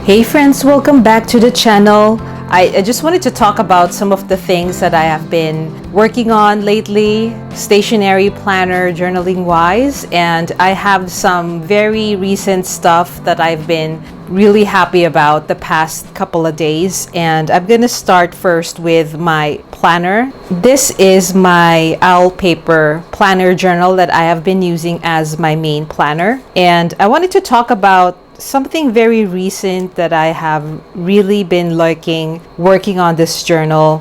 Hey friends, welcome back to the channel. I just wanted to talk about some of the things that I have been working on lately, stationery, planner, journaling wise, and I have some very recent stuff that I've been really happy about the past couple of days. And I'm gonna start first with my planner. This is my owl paper planner journal that I have been using as my main planner, and I wanted to talk about something very recent that I have really been liking working on this journal.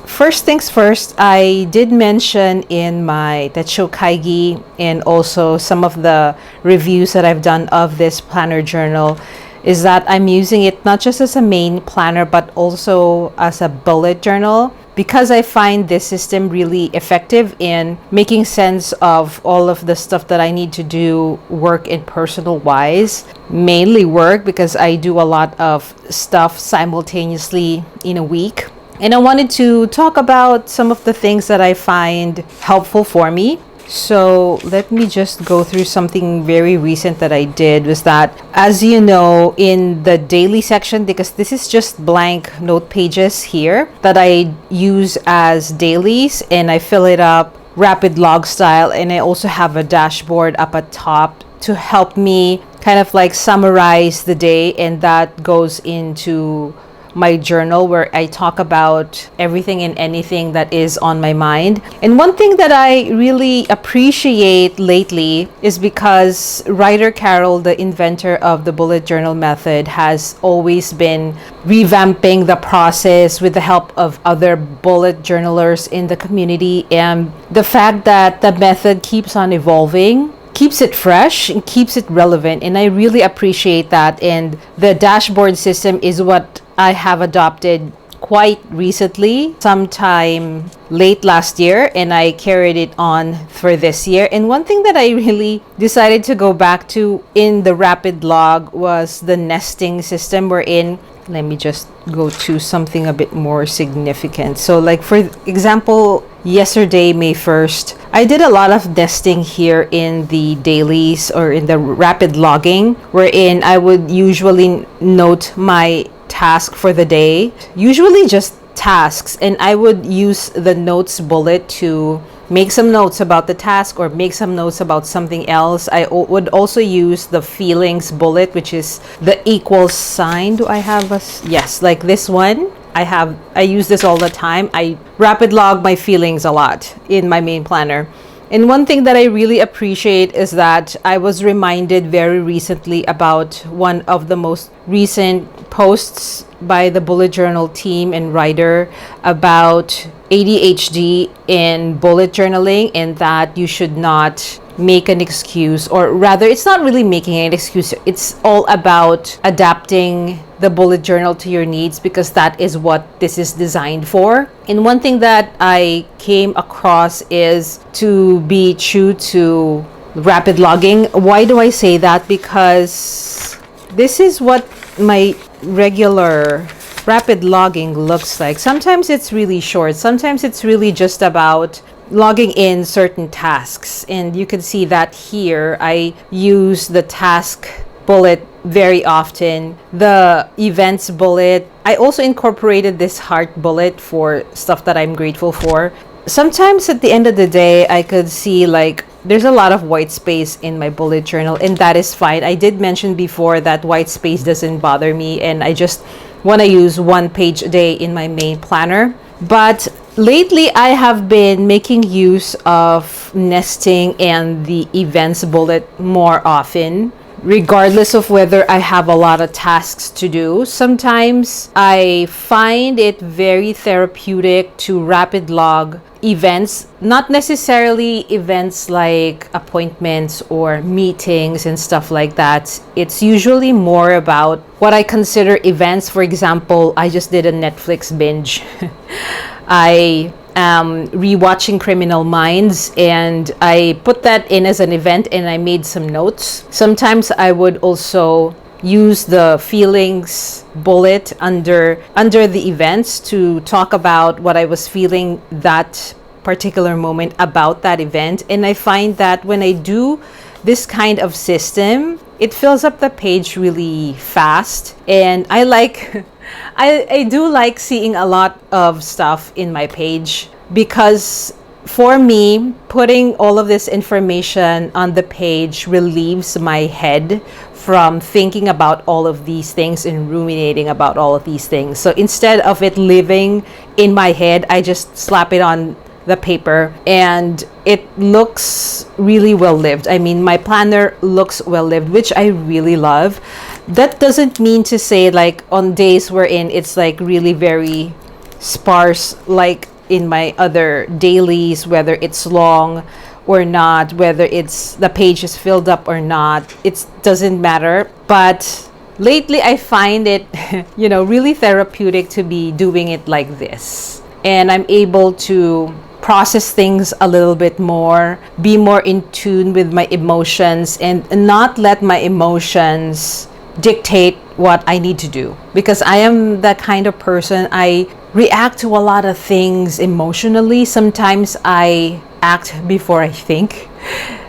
First things first, I did mention in my Techo Kaigi and also some of the reviews that I've done of this planner journal is that I'm using it not just as a main planner but also as a bullet journal, because I find this system really effective in making sense of all of the stuff that I need to do work and personal wise. Mainly work, because I do a lot of stuff simultaneously in a week. And I wanted to talk about some of the things that I find helpful for me. So let me just go through something very recent that I did. Was that, as you know, in the daily section, because this is just blank note pages here that I use as dailies, and I fill it up rapid log style, and I also have a dashboard up at top to help me kind of like summarize the day, and that goes into my journal where I talk about everything and anything that is on my mind. And one thing that I really appreciate lately is because writer Carol, the inventor of the bullet journal method, has always been revamping the process with the help of other bullet journalers in the community. And the fact that the method keeps on evolving keeps it fresh and keeps it relevant, and I really appreciate that. And the dashboard system is what I have adopted quite recently, sometime late last year, and I carried it on for this year. And one thing that I really decided to go back to in the rapid log was the nesting system, wherein, let me just go to something a bit more significant. So like, for example, yesterday, May 1st, I did a lot of nesting here in the dailies or in the rapid logging, wherein I would usually note my task for the day, usually just tasks, and I would use the notes bullet to make some notes about the task or make some notes about something else. I would also use the feelings bullet, which is the equal sign. Do I have a, yes, like this one. I use this all the time. I rapid log my feelings a lot in my main planner. And one thing that I really appreciate is that I was reminded very recently about one of the most recent posts by the bullet journal team and writer about ADHD in bullet journaling, and that you should not make an excuse, or rather, it's not really making an excuse. It's all about adapting the bullet journal to your needs, because that is what this is designed for. And one thing that I came across is to be true to rapid logging. Why do I say that? Because this is what my regular rapid logging looks like. Sometimes it's really short. Sometimes it's really just about logging in certain tasks. And you can see that here I use the task bullet very often, the events bullet. I also incorporated this heart bullet for stuff that I'm grateful for. Sometimes at the end of the day, I could see like there's a lot of white space in my bullet journal, and that is fine. I did mention before that white space doesn't bother me, and I just want to use one page a day in my main planner. But lately, I have been making use of nesting and the events bullet more often, regardless of whether I have a lot of tasks to do. Sometimes I find it very therapeutic to rapid log events, not necessarily events like appointments or meetings and stuff like that. It's usually more about what I consider events. For example, I just did a Netflix binge. I am rewatching Criminal Minds, and I put that in as an event, and I made some notes. Sometimes I would also use the feelings bullet under the events to talk about what I was feeling that particular moment about that event. And I find that when I do this kind of system, it fills up the page really fast, and I like I do like seeing a lot of stuff in my page, because for me, putting all of this information on the page relieves my head from thinking about all of these things and ruminating about all of these things. So instead of it living in my head, I just slap it on the paper and it looks really well lived. I mean, my planner looks well lived, which I really love. That doesn't mean to say like on days wherein it's like really very sparse, like in my other dailies, whether it's long or not, whether it's the page is filled up or not, it doesn't matter. But lately I find it really therapeutic to be doing it like this, and I'm able to process things a little bit more, be more in tune with my emotions, and not let my emotions dictate what I need to do, because I am that kind of person. I react to a lot of things emotionally. Sometimes I act before I think.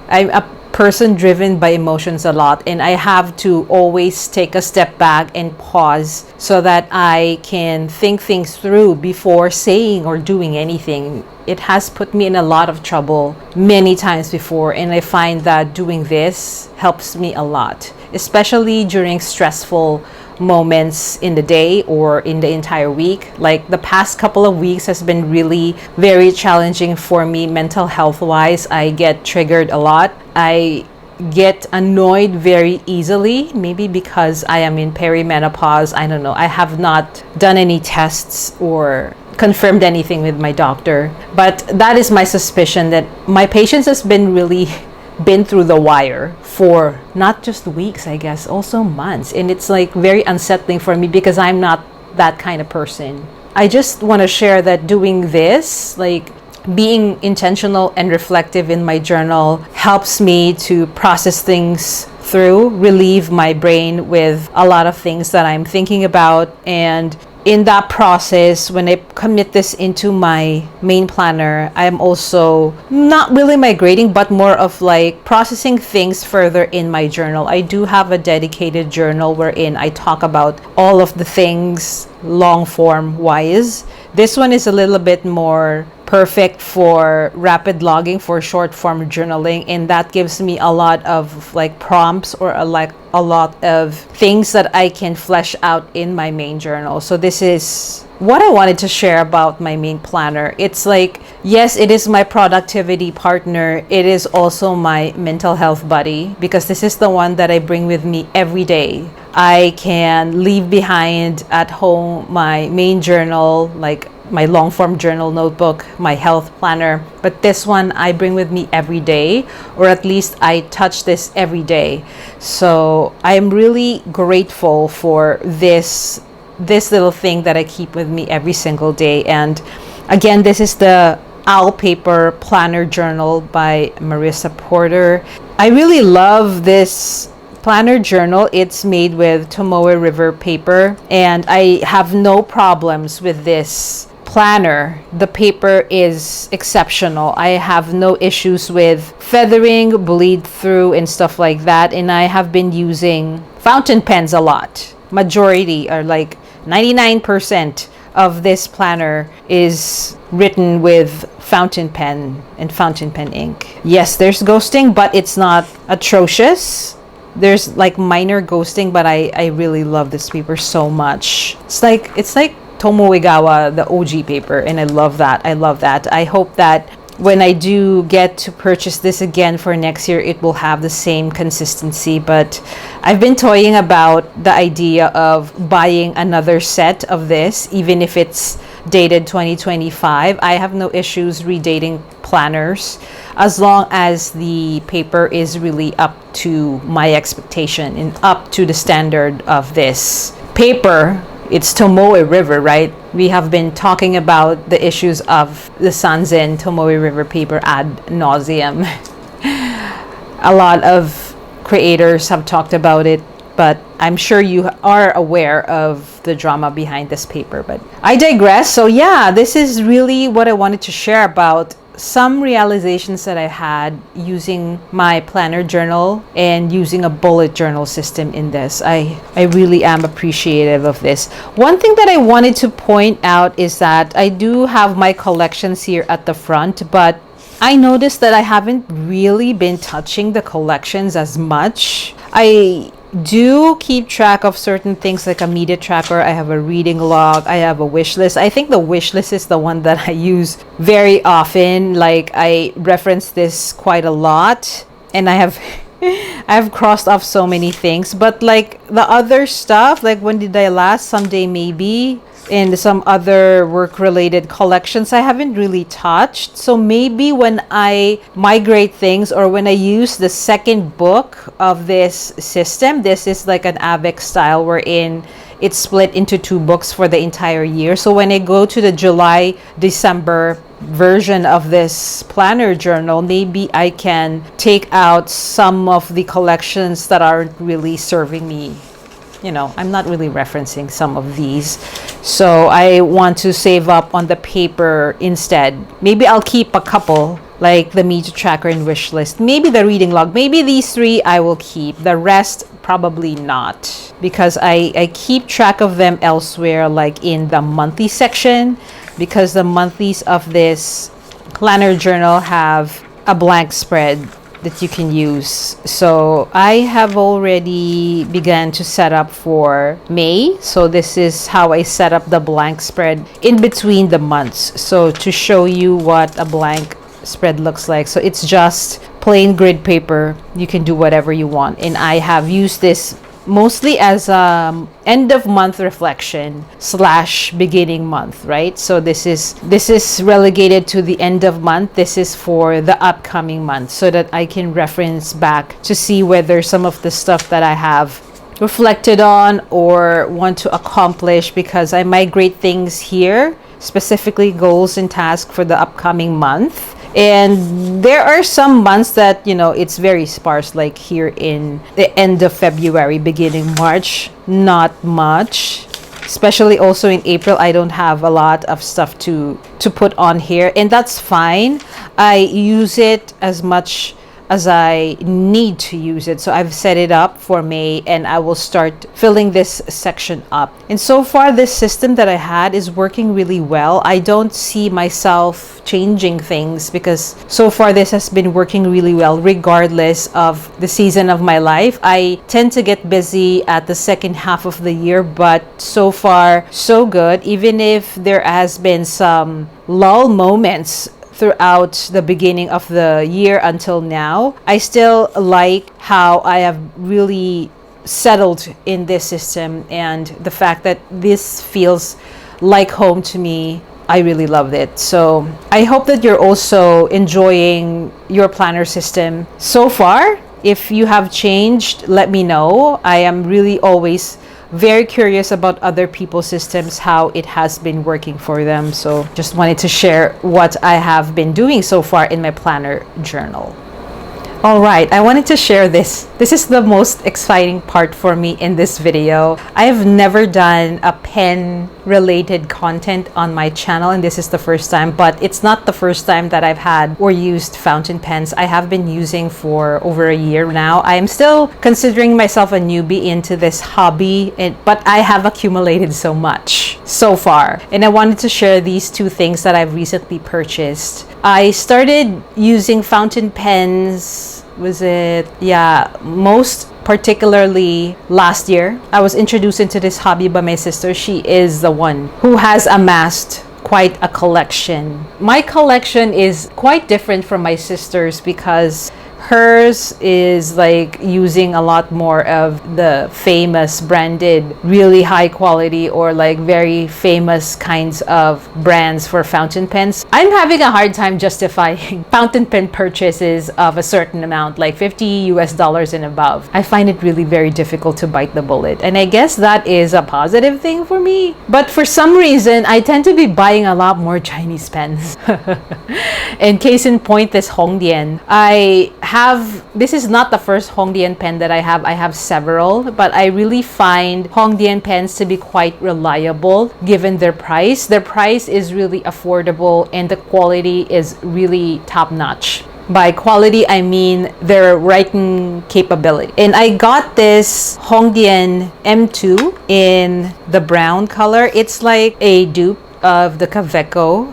I'm a person driven by emotions a lot, and I have to always take a step back and pause so that I can think things through before saying or doing anything. It has put me in a lot of trouble many times before, and I find that doing this helps me a lot, especially during stressful moments in the day or in the entire week. Like the past couple of weeks has been really very challenging for me mental health wise. I get triggered a lot. I get annoyed very easily, maybe because I am in perimenopause. I don't know. I have not done any tests or confirmed anything with my doctor, but that is my suspicion that my patience has been through the wire for not just weeks, I guess, also months. And it's like very unsettling for me because I'm not that kind of person. I just want to share that doing this, like being intentional and reflective in my journal, helps me to process things through, relieve my brain with a lot of things that I'm thinking about. And in that process, when I commit this into my main planner, I'm also not really migrating, but more of like processing things further in my journal. I do have a dedicated journal wherein I talk about all of the things long form wise. This one is a little bit more perfect for rapid logging, for short form journaling, and that gives me a lot of like prompts or a lot of things that I can flesh out in my main journal. So this is what I wanted to share about my main planner. It's like, yes, it is my productivity partner. It is also my mental health buddy, because this is the one that I bring with me every day. I can leave behind at home my main journal, like my long form journal notebook, my health planner, but this one I bring with me every day, or at least I touch this every day. So I am really grateful for this little thing that I keep with me every single day. And again, this is the Owl Paper Planner Journal by Marissa Porter. I really love this planner journal. It's made with Tomoe River paper, and I have no problems with this planner. The paper is exceptional. I have no issues with feathering, bleed through, and stuff like that. And I have been using fountain pens a lot. Majority, or like 99% of this planner is written with fountain pen and fountain pen ink. Yes, there's ghosting, but it's not atrocious. There's like minor ghosting, but I really love this paper so much. It's like Tomoegawa, the OG paper, and I love that. I hope that when I do get to purchase this again for next year, it will have the same consistency. But I've been toying about the idea of buying another set of this, even if it's dated 2025. I have no issues redating planners as long as the paper is really up to my expectation and up to the standard of this paper. It's Tomoe River, right? We have been talking about the issues of the Sanzen Tomoe River paper ad nauseum. A lot of creators have talked about it, but I'm sure you are aware of the drama behind this paper. But I digress. So yeah, this is really what I wanted to share about some realizations that I had using my planner journal and using a bullet journal system in this. I really am appreciative of this. One thing that I wanted to point out is that I do have my collections here at the front, but I noticed that I haven't really been touching the collections as much. I do keep track of certain things like a media tracker. I have a reading log. I have a wish list. I think the wish list is the one that I use very often. Like, I reference this quite a lot, and I have crossed off so many things. But like the other stuff, like when did I last? Someday maybe. And some other work-related collections I haven't really touched. So maybe when I migrate things, or when I use the second book of this system, this is like an AVEC style wherein it's split into 2 books for the entire year. So when I go to the July-December version of this planner journal, maybe I can take out some of the collections that aren't really serving me. You know, I'm not really referencing some of these, so I want to save up on the paper instead. Maybe I'll keep a couple, like the media tracker and wish list, maybe the reading log. Maybe these 3 I will keep, the rest probably not, because I keep track of them elsewhere, like in the monthly section, because the monthlies of this planner journal have a blank spread that you can use. So I have already begun to set up for May. So this is how I set up the blank spread in between the months. So to show you what a blank spread looks like. So it's just plain grid paper. You can do whatever you want. And I have used this mostly as end of month reflection / beginning month, right? So this is relegated to the end of month. This is for the upcoming month, so that I can reference back to see whether some of the stuff that I have reflected on or want to accomplish, because I migrate things here, specifically goals and tasks for the upcoming month. And there are some months that, you know, it's very sparse, like here in the end of February, beginning March, not much. Especially also in April, I don't have a lot of stuff to put on here, and that's fine. I use it as much as I need to use it. So I've set it up for May, and I will start filling this section up. And so far, this system that I had is working really well. I don't see myself changing things, because so far this has been working really well regardless of the season of my life. I tend to get busy at the second half of the year, but so far so good. Even if there has been some lull moments throughout the beginning of the year until now, I still like how I have really settled in this system, and the fact that this feels like home to me. I really loved it. So I hope that you're also enjoying your planner system so far. If you have changed, let me know. I am really always very curious about other people's systems, how it has been working for them. So just wanted to share what I have been doing so far in my planner journal. All right, I wanted to share this. This is the most exciting part for me in this video. I have never done a pen related content on my channel, and this is the first time, but it's not the first time that I've had or used fountain pens. I have been using for over a year now. I am still considering myself a newbie into this hobby, but I have accumulated so much so far. And I wanted to share these 2 things that I've recently purchased. I started using fountain pens, most particularly last year. I was introduced into this hobby by my sister. She is the one who has amassed quite a collection. My collection is quite different from my sister's, because hers is like using a lot more of the famous branded, really high quality, or like very famous kinds of brands for fountain pens. I'm having a hard time justifying fountain pen purchases of a certain amount, like $50 and above. I find it really very difficult to bite the bullet, and I guess that is a positive thing for me. But for some reason, I tend to be buying a lot more Chinese pens. In case in point, this Hongdian, I this is not the first Hongdian pen that I have several, but I really find Hongdian pens to be quite reliable given their price. Their price is really affordable and the quality is really top notch. By quality, I mean their writing capability. And I got this Hongdian M2 in the brown color. It's like a dupe of the Kaweco.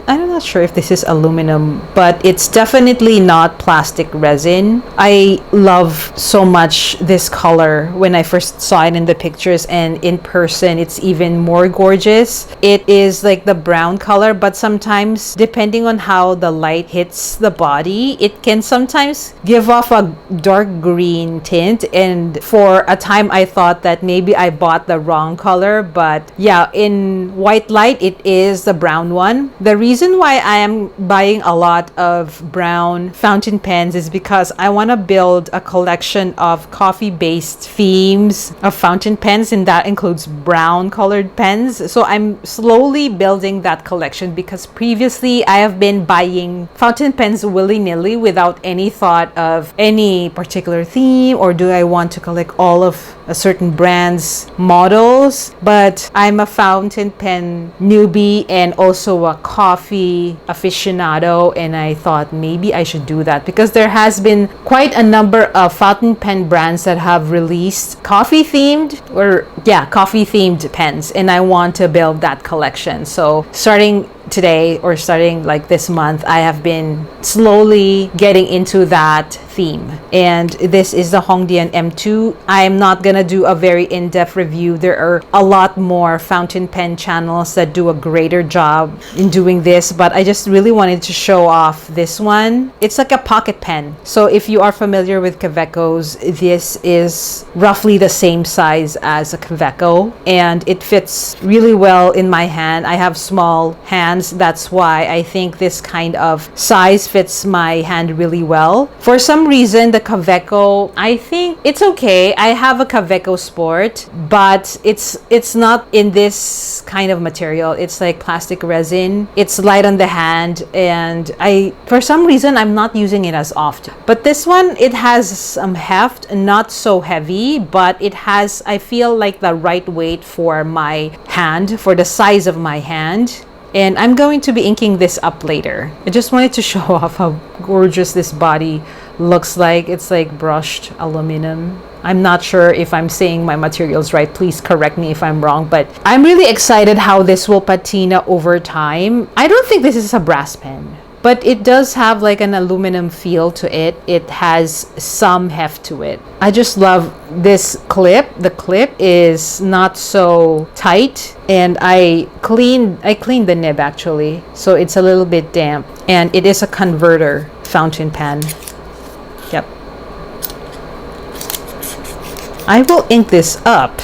I'm not sure if this is aluminum, but it's definitely not plastic resin. I love so much this color when I first saw it in the pictures, and in person it's even more gorgeous. It is like the brown color, but sometimes depending on how the light hits the body, it can sometimes give off a dark green tint, and for a time I thought that maybe I bought the wrong color, but yeah, in white light it is the brown one. The reason why I am buying a lot of brown fountain pens is because I want to build a collection of coffee-based themes of fountain pens, and that includes brown colored pens. So I'm slowly building that collection because previously I have been buying fountain pens willy-nilly without any thought of any particular theme, or do I want to collect all of a certain brand's models. But I'm a fountain pen newbie and also a coffee aficionado, and I thought maybe I should do that because there has been quite a number of fountain pen brands that have released coffee themed pens, and I want to build that collection. So starting today, or starting like this month, I have been slowly getting into that theme, and this is the Hongdian M2. I'm not gonna do a very in-depth review. There are a lot more fountain pen channels that do a greater job in doing this, but I just really wanted to show off this one. It's like a pocket pen, so if you are familiar with Kawecos, this is roughly the same size as a Kaweco, and it fits really well in my hand. I have small hands. That's why I think this kind of size fits my hand really well. For some reason, the Kaweco, I think it's okay. I have a Kaweco Sport, but it's not in this kind of material. It's like plastic resin. It's light on the hand, and for some reason I'm not using it as often. But this one, it has some heft, not so heavy, but it has, I feel like, the right weight for my hand, for the size of my hand. And I'm going to be inking this up later. I just wanted to show off how gorgeous this body looks like. It's like brushed aluminum. I'm not sure if I'm saying my materials right. Please correct me if I'm wrong, but I'm really excited how this will patina over time. I don't think this is a brass pen, but it does have like an aluminum feel to it. It has some heft to it. I just love this clip. The clip is not so tight, and I cleaned the nib actually, so it's a little bit damp, and it is a converter fountain pen. Yep. I will ink this up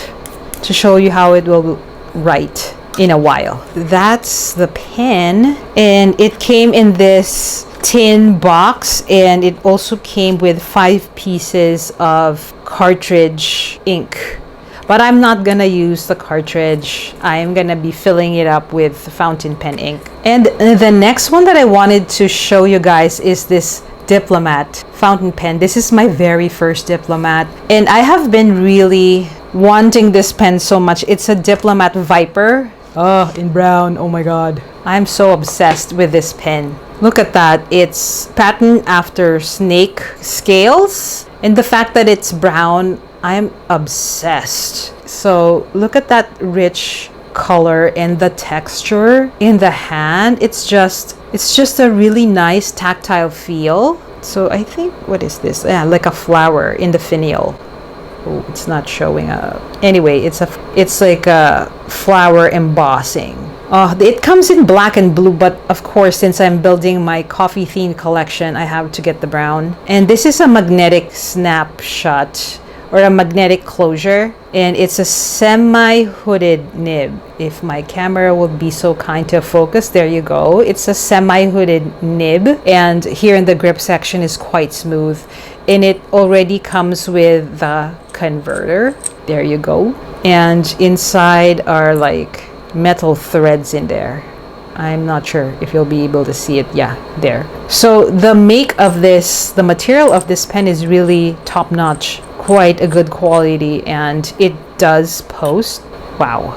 to show you how it will write in a while. That's the pen, and it came in this tin box, and it also came with 5 pieces of cartridge ink, but I'm not gonna use the cartridge. I'm gonna be filling it up with fountain pen ink. And the next one that I wanted to show you guys is this Diplomat fountain pen. This is my very first Diplomat, and I have been really wanting this pen so much. It's a Diplomat Viper. Oh, in brown. Oh my god. I'm so obsessed with this pen. Look at that. It's patterned after snake scales, and the fact that it's brown, I'm obsessed. So look at that rich color and the texture in the hand. It's just a really nice tactile feel. So I think, what is this? Yeah, like a flower in the finial. Oh, it's not showing up. Anyway, it's like a flower embossing. It comes in black and blue, but of course, since I'm building my coffee themed collection, I have to get the brown. And this is a magnetic snapshot, or a magnetic closure, and it's a semi-hooded nib. If my camera would be so kind to focus, there you go. It's a semi-hooded nib, and here in the grip section is quite smooth, and it already comes with the converter. There you go. And inside are like metal threads in there. I'm not sure if you'll be able to see it. Yeah, there. So the make of this, the material of this pen is really top-notch, quite a good quality, and it does post. Wow,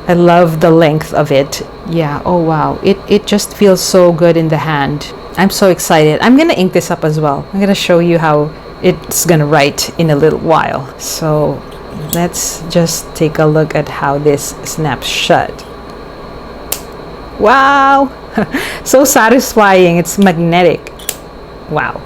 I love the length of it. Yeah, oh wow, it just feels so good in the hand. I'm so excited. I'm gonna ink this up as well. I'm gonna show you how it's gonna write in a little while. So let's just take a look at how this snaps shut. Wow, so satisfying. It's magnetic. Wow,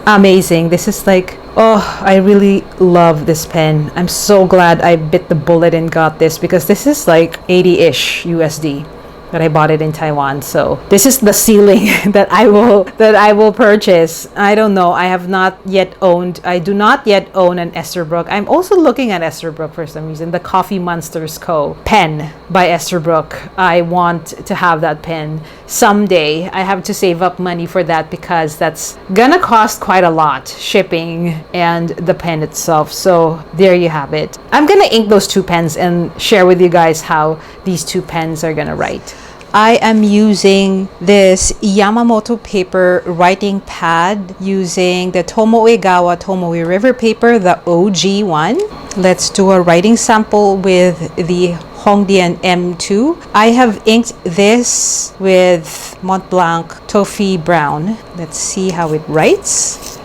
amazing. This is like, oh, I really love this pen. I'm so glad I bit the bullet and got this, because this is like 80-ish USD that I bought it in Taiwan. So this is the ceiling that I will purchase. I don't know. I have not yet owned. I do not yet own an Esterbrook. I'm also looking at Esterbrook for some reason. The Coffee Monsters Co. pen by Esterbrook. I want to have that pen someday. I have to save up money for that, because that's gonna cost quite a lot, shipping and the pen itself. So there you have it. I'm gonna ink those two pens and share with you guys how these two pens are gonna write. I am using this Yamamoto paper writing pad using the Tomoegawa Tomoe River paper, the OG one. Let's do a writing sample with the Hongdian M2. I have inked this with Mont Blanc Toffee Brown. Let's see how it writes.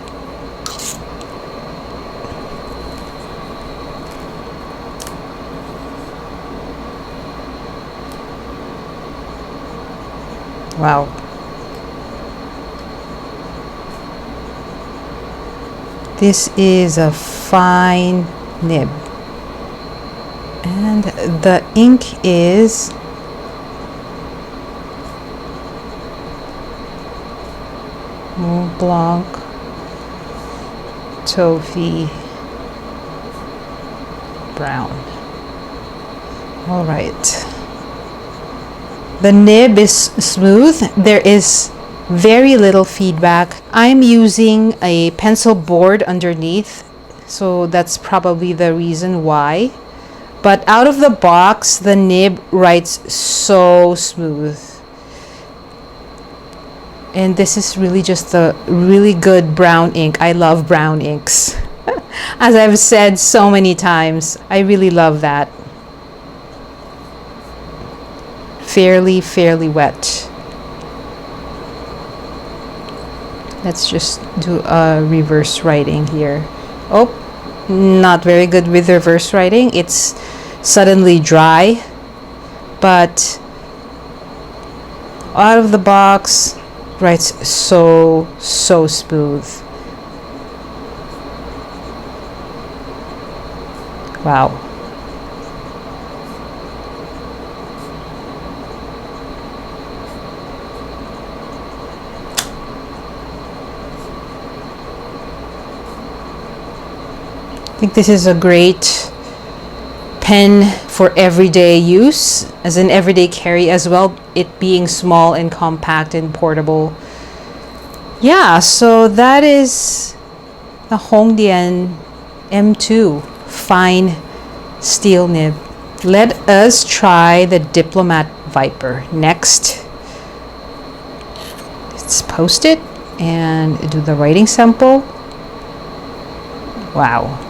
Wow. This is a fine nib. And the ink is Mont Blanc Toffee Brown. All right. The nib is smooth. There is very little feedback. I'm using a pencil board underneath, so that's probably the reason why. But out of the box, the nib writes so smooth. And this is really just a really good brown ink. I love brown inks. As I've said so many times, I really love that. Fairly wet. Let's just do a reverse writing here. Oh, not very good with reverse writing. It's suddenly dry, but out of the box writes so smooth. Wow. I think this is a great pen for everyday use, as an everyday carry as well, it being small and compact and portable. Yeah, so that is the Hongdian M2 fine steel nib. Let us try the Diplomat Viper next. Let's post it and do the writing sample. Wow.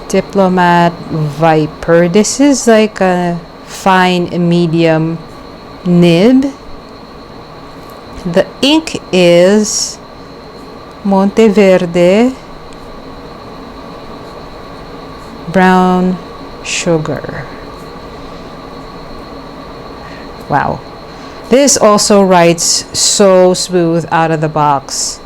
Diplomat Viper. This is like a fine medium nib. The ink is Monteverde brown sugar. Wow. This also writes so smooth out of the box.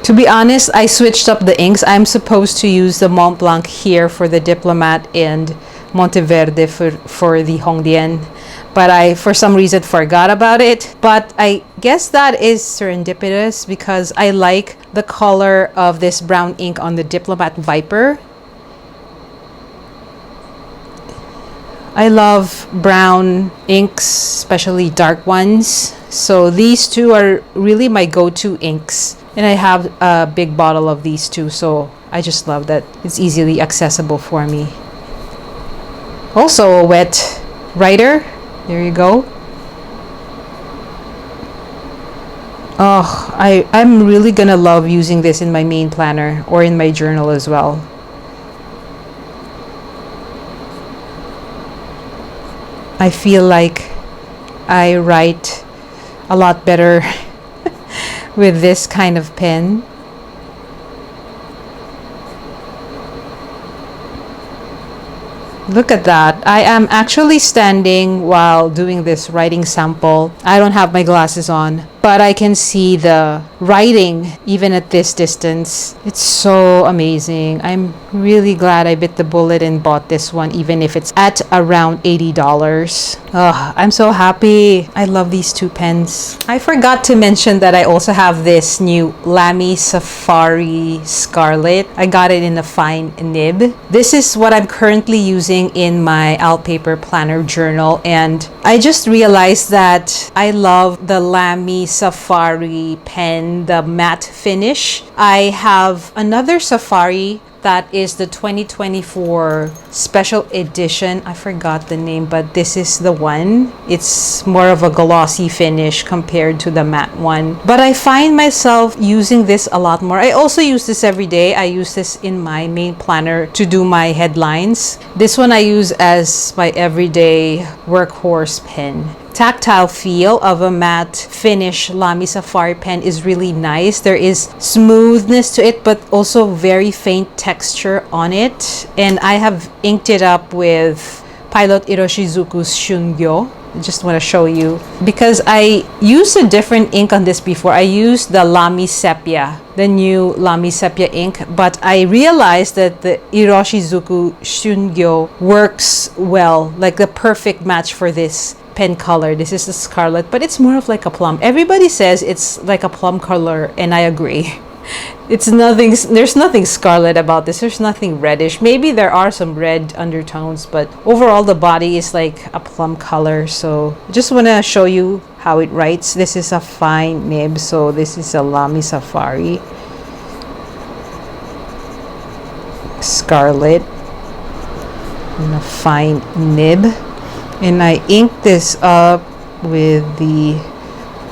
To be honest, I switched up the inks. I'm supposed to use the Mont Blanc here for the Diplomat and Monteverde for the Hongdian, but I for some reason forgot about it. But I guess that is serendipitous, because I like the color of this brown ink on the Diplomat Viper. I love brown inks, especially dark ones. So these two are really my go-to inks. And I have a big bottle of these two, so I just love that it's easily accessible for me. Also a wet writer. There you go. Oh, I'm really gonna love using this in my main planner or in my journal as well. I feel like I write a lot better with this kind of pen. Look at that. I am actually standing while doing this writing sample. I don't have my glasses on, but I can see the writing even at this distance. It's so amazing. I'm really glad I bit the bullet and bought this one, even if it's at around $80. Oh, I'm so happy. I love these two pens. I forgot to mention that I also have this new Lamy Safari Scarlet. I got it in a fine nib. This is what I'm currently using in my Alt Paper Planner journal, and I just realized that I love the Lamy Safari pen, the matte finish. I have another Safari that is the 2024 special edition. I forgot the name, but this is the one. It's more of a glossy finish compared to the matte one. But I find myself using this a lot more. I also use this every day. I use this in my main planner to do my headlines. This one I use as my everyday workhorse pen. Tactile feel of a matte finish Lamy Safari pen is really nice. There is smoothness to it, but also very faint texture on it. And I have inked it up with Pilot Iroshizuku's Shungyo. I just want to show you because I used a different ink on this before. I used the Lamy Sepia, the new Lamy Sepia ink, but I realized that the Iroshizuku Shungyo works well, like the perfect match for this pen color. This is the Scarlet, but it's more of like a plum. Everybody says it's like a plum color, and I agree. It's nothing, there's nothing scarlet about this. There's nothing reddish. Maybe there are some red undertones, but overall the body is like a plum color. So I just want to show you how it writes. This is a fine nib, so this is a Lamy Safari Scarlet and a fine nib. And I inked this up with the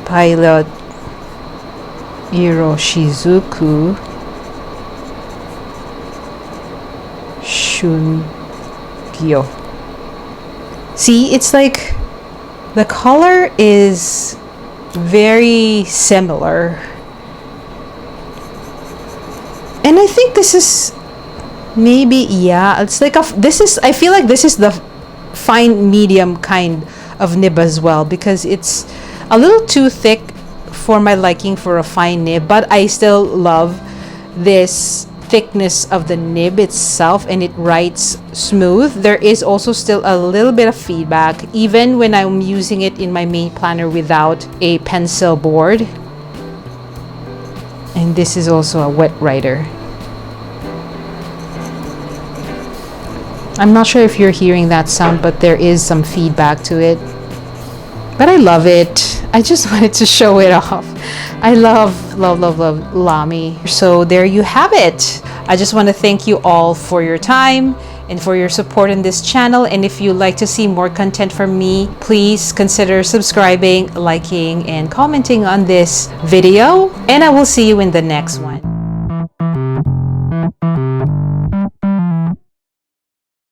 Pilot Iroshizuku Shungyo. See, it's like the color is very similar. And I think this is maybe, yeah, it's like I feel like this is the fine medium kind of nib as well, because it's a little too thick for my liking for a fine nib, but I still love this thickness of the nib itself, and it writes smooth. There is also still a little bit of feedback even when I'm using it in my main planner without a pencil board. And this is also a wet writer. I'm not sure if you're hearing that sound, but there is some feedback to it. But I love it. I just wanted to show it off. I love Lamy. So there you have it. I just want to thank you all for your time and for your support in this channel. And if you'd like to see more content from me, please consider subscribing, liking, and commenting on this video. And I will see you in the next one.